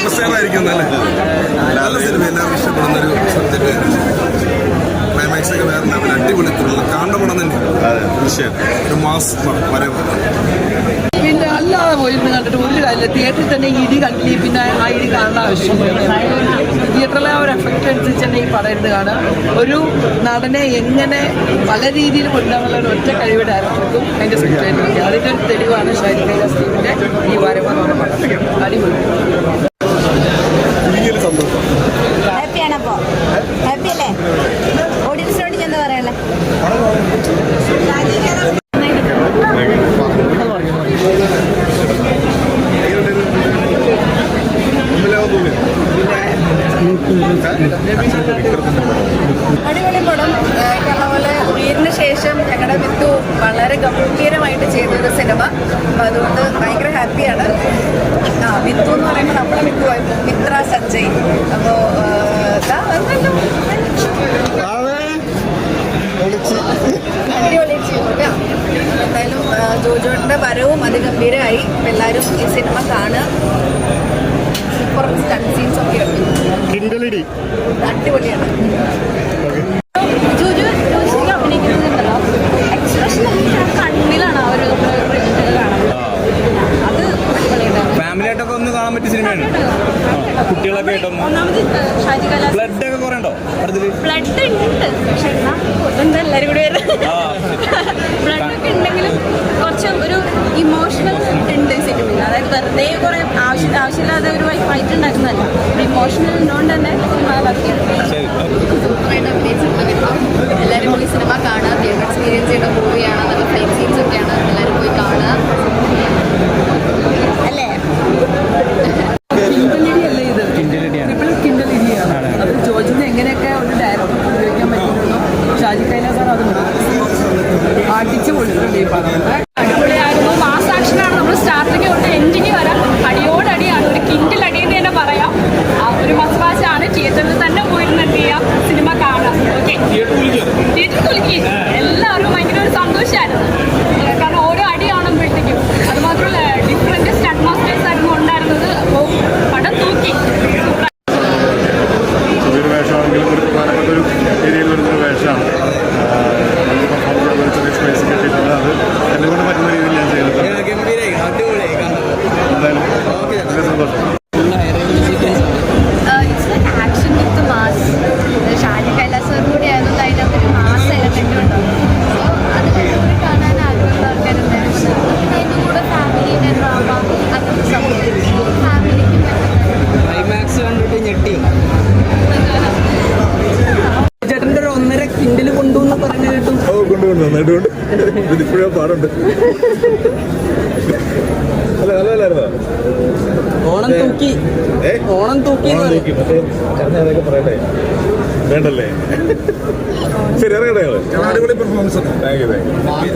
നമസ്കാരമായിരിക്കുന്നല്ലേ. നല്ല സിനിമ, എല്ലാവർക്കും ഇഷ്ടപ്പെടുന്ന ഒരു സബ്ജക്റ്റ്. ക്ലൈമാക്സ് ഒക്കെ വേറെ ലെവൽ, അടിപൊളി ത്രില്ലർ, കാണ്ടപടം തന്നെ. ഒരു മാസ് വരവ്. പിന്നെ അല്ലാതെ പോയിരുന്നു കണ്ടിട്ട് ഒരു കാര്യമില്ല. തിയേറ്ററിൽ തന്നെ ഇടി കണ്ടില്ല, പിന്നെ ആ ഇടി കാണേണ്ട ആവശ്യമില്ല. തിയേറ്ററിലെ ആ ഒരു എഫക്റ്റ് അനുസരിച്ച് തന്നെ ഈ പടം എടുത്ത് കാണാം. ഒരു നടനെ എങ്ങനെ പല രീതിയിൽ കൊണ്ടുപോകാനുള്ള ഒറ്റ കഴിവ് ഡയറക്ടർക്കും അതിൻ്റെ സ്ക്രിപ്റ്റ്. അതിൻ്റെ ഒരു തെളിവാണ് ഷാജി കൈലാസ് ടീമിൻ്റെ ഈ വരവ് എന്ന് പറഞ്ഞ പടം. അടിപൊളി. ഹാപ്പിയാണപ്പോ? ഹാപ്പി അല്ലേ? ഓഡിയൻസിനോട് ഞാൻ എന്താ പറയാനുള്ളത്? അടിപൊളി പടം. പറഞ്ഞ പോലെ ഉയരിന് ശേഷം ഞങ്ങളുടെ വിത്തു വളരെ ഗംഭീരമായിട്ട് ചെയ്തൊരു സിനിമ. അപ്പം അതുകൊണ്ട് ഭയങ്കര ഹാപ്പിയാണ്. വിത്തു എന്ന് പറയുമ്പോൾ നമ്മുടെ വിത്തുമായിരുന്നു മിത്ര സഞ്ജയ്. അപ്പോൾ അടിപൊളി ചെയ്തു. എന്തായാലും ജോജോയുടെ വരവും അതിഗംഭീരമായി. എല്ലാവരും ഈ സിനിമ കാണുക. സൂപ്പർ സ്റ്റണ്ട് സീൻസ് ഒക്കെ ഉണ്ട്. അടിപൊളിയാണ്. അഭിനയിക്കുന്നുണ്ടല്ലോ, എക്സ്പ്രഷൻ കണ്ണിലാണ് ആ ഒരു കാണുന്നത്. അത് ഫാമിലിയായിട്ടൊക്കെ ഒന്ന് കാണാൻ പറ്റിയ സിനിമയാണ്. കുട്ടികളൊക്കെ ഒന്നാമത് ഷാജി കൈലാസ് ബ്ലഡ് ഒക്കെ കുറേ ഉണ്ടോ? ബ്ലഡ് ഉണ്ട്, പക്ഷെ എന്താ എല്ലാവരും കൂടി വരുന്നത്. ബ്ലഡ് ഒക്കെ ഉണ്ടെങ്കിലും കുറച്ച് ഒരു ഇമോഷണൽ ഉണ്ട് സിനിമയിൽ. അതായത് വെറുതെ കുറെ ആവശ്യമില്ലാതെ ഒരു ഫൈറ്റ് ഉണ്ടാക്കുന്നതല്ല, ഒരു ഇമോഷണൽ ഉള്ളതുകൊണ്ട് തന്നെ സൂപ്പറായിട്ട് അഭിനയിച്ചിട്ടുള്ള എല്ലാവരും പോയി സിനിമ കാണുക. തിയേറ്റർ എക്സ്പീരിയൻസ് ചെയ്യുന്ന മൂവിയാണ്. നല്ല ഫൈറ്റ് സീൻസ് ഒക്കെയാണ്. എല്ലാവരും പോയി കാണുക. അല്ലേ? അത് ജോജിന് എങ്ങനെയൊക്കെ ഒരു ഡയറക്ടർ ഉപയോഗിക്കാൻ പറ്റുന്നു. ഷാജി കൈലാസാണ് അത് അടിച്ചു പൊളിച്ചിട്ടുണ്ട് ഈ പടം. അടിപൊളിയായിരുന്നു. മാസ് ആക്ഷനാണ്. നമ്മൾ സ്റ്റാർട്ടിങ് തൊട്ട് എൻഡിങ് വരാം അടിയോടടിയാണ്. ഒരു കിൻഡിൽ അടി എന്ന് തന്നെ പറയാം. ഒരു മസ് വാച്ചാണ്. തിയേറ്ററിൽ തന്നെ പോയിരുന്ന് എന്ത് ചെയ്യാം, സിനിമ കാണാം. ഓക്കെ, തിയേറ്റർ കുലുക്കി എല്ലാവരും ഭയങ്കര ഒരു സന്തോഷമായിരുന്നു. കാരണം ഓരോ അടി കാണുമ്പോഴത്തേക്കും അത് മാത്രമല്ല ഡിഫറെൻറ്റ് സ്റ്റണ്ട് മാസ്റ്റേഴ്സ് ആയിരുന്നു ഉണ്ടായിരുന്നത്. അപ്പോൾ പടം തൂക്കി. ഒരു വേഷമാണെങ്കിലും ഒരു പ്രധാനപ്പെട്ട ഒരു ഏരിയയിൽ വരുന്നൊരു വേഷമാണ്. നമുക്ക് പെർഫോം ചെറിയ സ്പേസ് കിട്ടിയിട്ടുണ്ട്. അത് എന്നെ കൊണ്ട് പറ്റുന്ന രീതിയിൽ ഞാൻ ചെയ്തിട്ടുണ്ട്. എന്തായാലും വളരെ സന്തോഷം. Action with mass. Shaji Kailas കൂടി ആയതുകൊണ്ട് അതിനകത്തൊരു മാസ് എലമെൻറ്റും ഉണ്ടാവും. സോ അത് കൂടി കാണാൻ ആഗ്രഹമുള്ള ആൾക്കാരുണ്ടായിരുന്നു. അതിൻ്റെ കൂടെ ഫാമിലിൻ്റെ ഡ്രാമ അതൊക്കെ സംഭവിച്ചു. ഫാമിലിക്ക് ക്ലൈമാക്സ് കണ്ടിട്ട് ഞെട്ടി. ചേട്ടൻ്റെ ഒരു 1.5 കിൻഡിൽ കൊണ്ടുവന്ന് പറഞ്ഞു കേട്ടു. കൊണ്ടുകൊണ്ട് നന്നായിട്ടുണ്ട്. ഇതിപ്പോഴും പാടുണ്ട്. അല്ല നല്ലതായിരുന്നോ? ഓണം തൂക്കി. ഓണം തൂക്കി അതൊക്കെ പറയട്ടെ, വേണ്ടല്ലേ? ശരി, അറിയട്ടെ. അടിപൊളി പെർഫോമൻസ്. Thank you.